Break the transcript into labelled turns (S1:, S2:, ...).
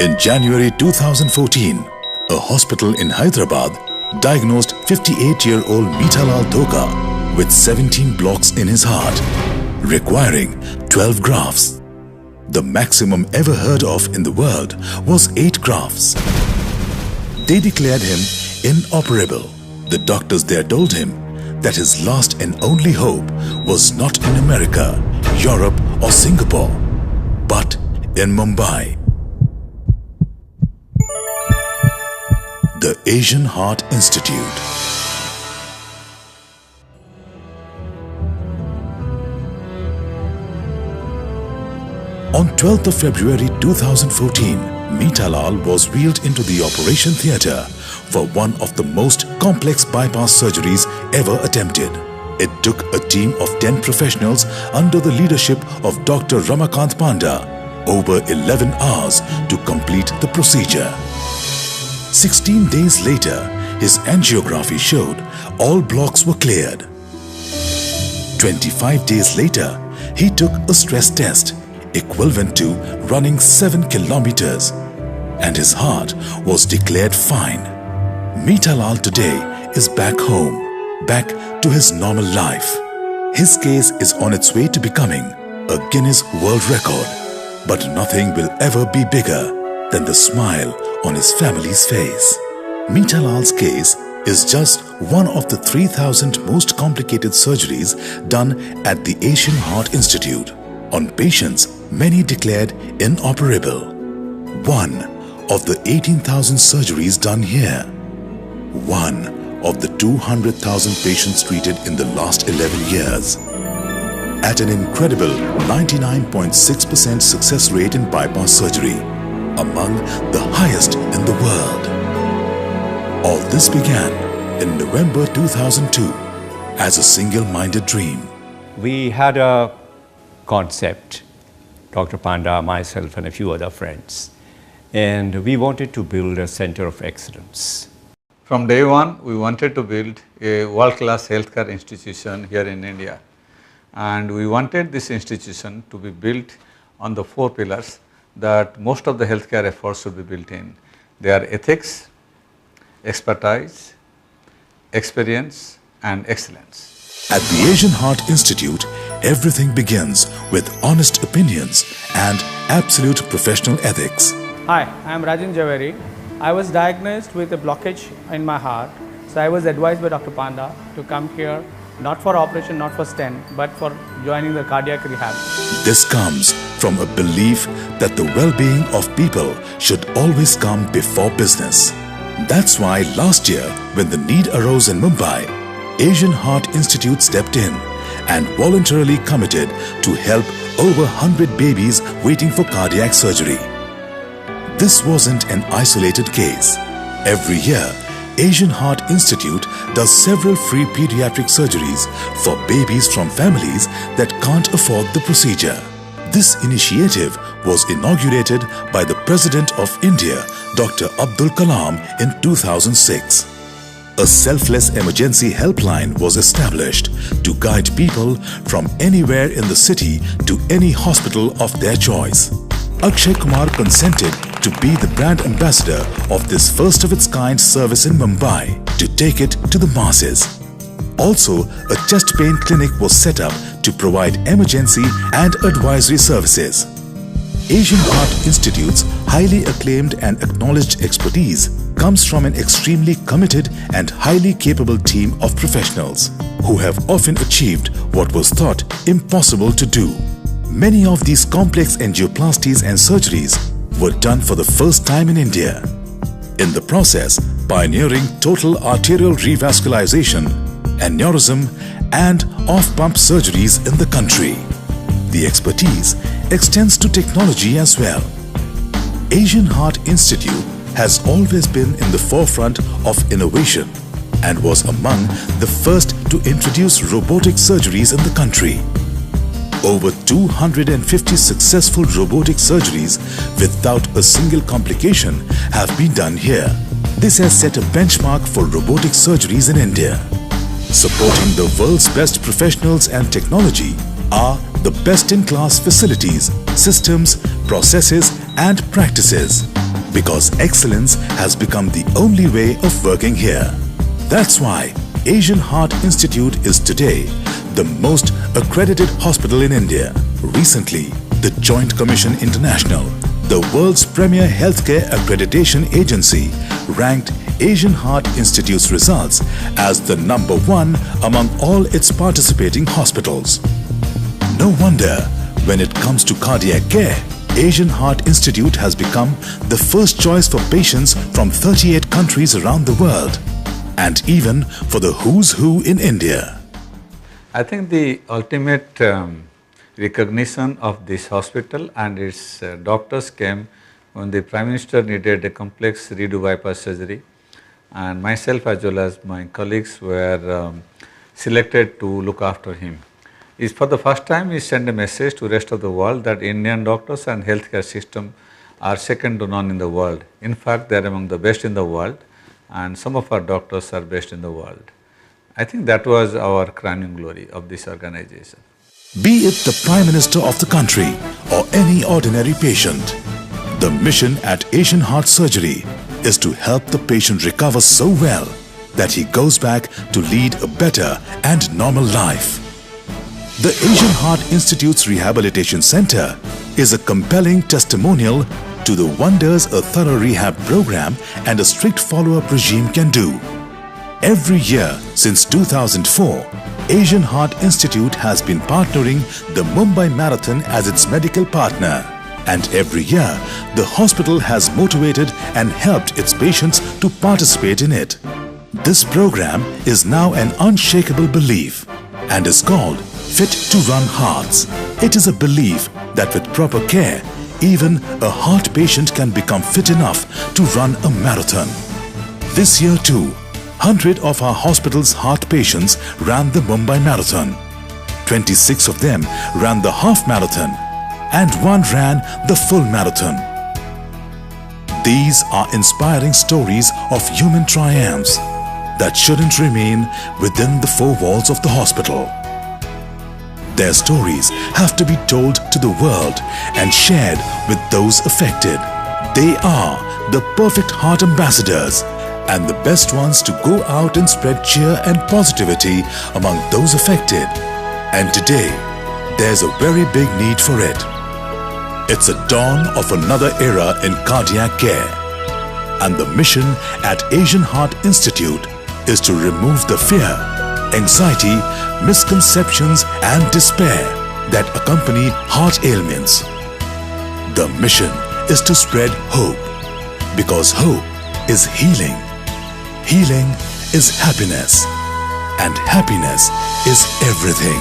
S1: In January 2014, a hospital in Hyderabad diagnosed 58-year-old Meetalal Dhoka with 17 blocks in his heart, requiring 12 grafts. The maximum ever heard of in the world was 8 grafts. They declared him inoperable. The doctors there told him that his last and only hope was not in America, Europe or Singapore, but in Mumbai. The Asian Heart Institute. On 12th of February 2014, Meetalal was wheeled into the operation theatre for one of the most complex bypass surgeries ever attempted. It took a team of 10 professionals under the leadership of Dr. Ramakant Panda over 11 hours to complete the procedure. 16 days later, his angiography showed all blocks were cleared. 25 days later, he took a stress test equivalent to running 7 kilometers, and his heart was declared fine. Meetalal today is back home, back to his normal life. His case is on its way to becoming a Guinness World Record, but nothing will ever be bigger than the smile on his family's face. Meetalal's case is just one of the 3,000 most complicated surgeries done at the Asian Heart Institute on patients many declared inoperable. One of the 18,000 surgeries done here. One of the 200,000 patients treated in the last 11 years. At an incredible 99.6% success rate in bypass surgery, among the highest in the world. All this began in November 2002 as a single-minded dream.
S2: We had a concept, Dr. Panda, myself and a few other friends, and we wanted to build a center of excellence.
S3: From day one, we wanted to build a world-class healthcare institution here in India, and we wanted this institution to be built on the 4 pillars that most of the healthcare efforts should be built in. They are ethics, expertise, experience and excellence.
S1: At the Asian Heart Institute, everything begins with honest opinions and absolute professional ethics.
S4: Hi, I am Rajan Javeri. I was diagnosed with a blockage in my heart, so I was advised by Dr. Panda to come here, not for operation, not for stent, but for joining the cardiac rehab.
S1: This comes from a belief that the well-being of people should always come before business. That's why last year, when the need arose in Mumbai, Asian Heart Institute stepped in and voluntarily committed to help over 100 babies waiting for cardiac surgery. This wasn't an isolated case. Every year, Asian Heart Institute does several free pediatric surgeries for babies from families that can't afford the procedure. This initiative was inaugurated by the President of India, Dr. Abdul Kalam, in 2006. A selfless emergency helpline was established to guide people from anywhere in the city to any hospital of their choice. Akshay Kumar consented to be the brand ambassador of this first-of-its-kind service in Mumbai to take it to the masses. Also, a chest pain clinic was set up to provide emergency and advisory services. Asian Heart Institute's highly acclaimed and acknowledged expertise comes from an extremely committed and highly capable team of professionals who have often achieved what was thought impossible to do. Many of these complex angioplasties and surgeries were done for the first time in India. In the process, pioneering total arterial revascularization, aneurysm and off-pump surgeries in the country. The expertise extends to technology as well. Asian Heart Institute has always been in the forefront of innovation and was among the first to introduce robotic surgeries in the country. Over 250 successful robotic surgeries without a single complication have been done here. This has set a benchmark for robotic surgeries in India. Supporting the world's best professionals and technology are the best-in-class facilities, systems, processes and practices. because excellence has become the only way of working here. That's why Asian Heart Institute is today the most accredited hospital in India. Recently, the Joint Commission International, the world's premier healthcare accreditation agency, ranked Asian Heart Institute's results as the #1 among all its participating hospitals. No wonder, when it comes to cardiac care, Asian Heart Institute has become the first choice for patients from 38 countries around the world, and even for the who's who in India.
S3: I think the ultimate recognition of this hospital and its doctors came when the Prime Minister needed a complex redo bypass surgery, and myself as well as my colleagues were selected to look after him. For the first time, he sent a message to the rest of the world that Indian doctors and healthcare system are second to none in the world. In fact, they are among the best in the world, and some of our doctors are best in the world. I think that was our crowning glory of this organization.
S1: Be it the Prime Minister of the country or any ordinary patient, the mission at Asian Heart Surgery is to help the patient recover so well that he goes back to lead a better and normal life. The Asian Heart Institute's Rehabilitation Center is a compelling testimonial to the wonders a thorough rehab program and a strict follow-up regime can do. Every year since 2004, Asian Heart Institute has been partnering the Mumbai Marathon as its medical partner. And every year, the hospital has motivated and helped its patients to participate in it. This program is now an unshakable belief and is called Fit to Run Hearts. It is a belief that with proper care, even a heart patient can become fit enough to run a marathon. This year too, 100 of our hospital's heart patients ran the Mumbai Marathon. 26 of them ran the half marathon and 1 ran the full marathon. These are inspiring stories of human triumphs that shouldn't remain within the 4 walls of the hospital. Their stories have to be told to the world and shared with those affected. They are the perfect heart ambassadors and the best ones to go out and spread cheer and positivity among those affected. And today, there's a very big need for it. It's a dawn of another era in cardiac care. And the mission at Asian Heart Institute is to remove the fear, anxiety, misconceptions and despair that accompany heart ailments. The mission is to spread hope, because hope is healing. Healing is happiness, and happiness is everything.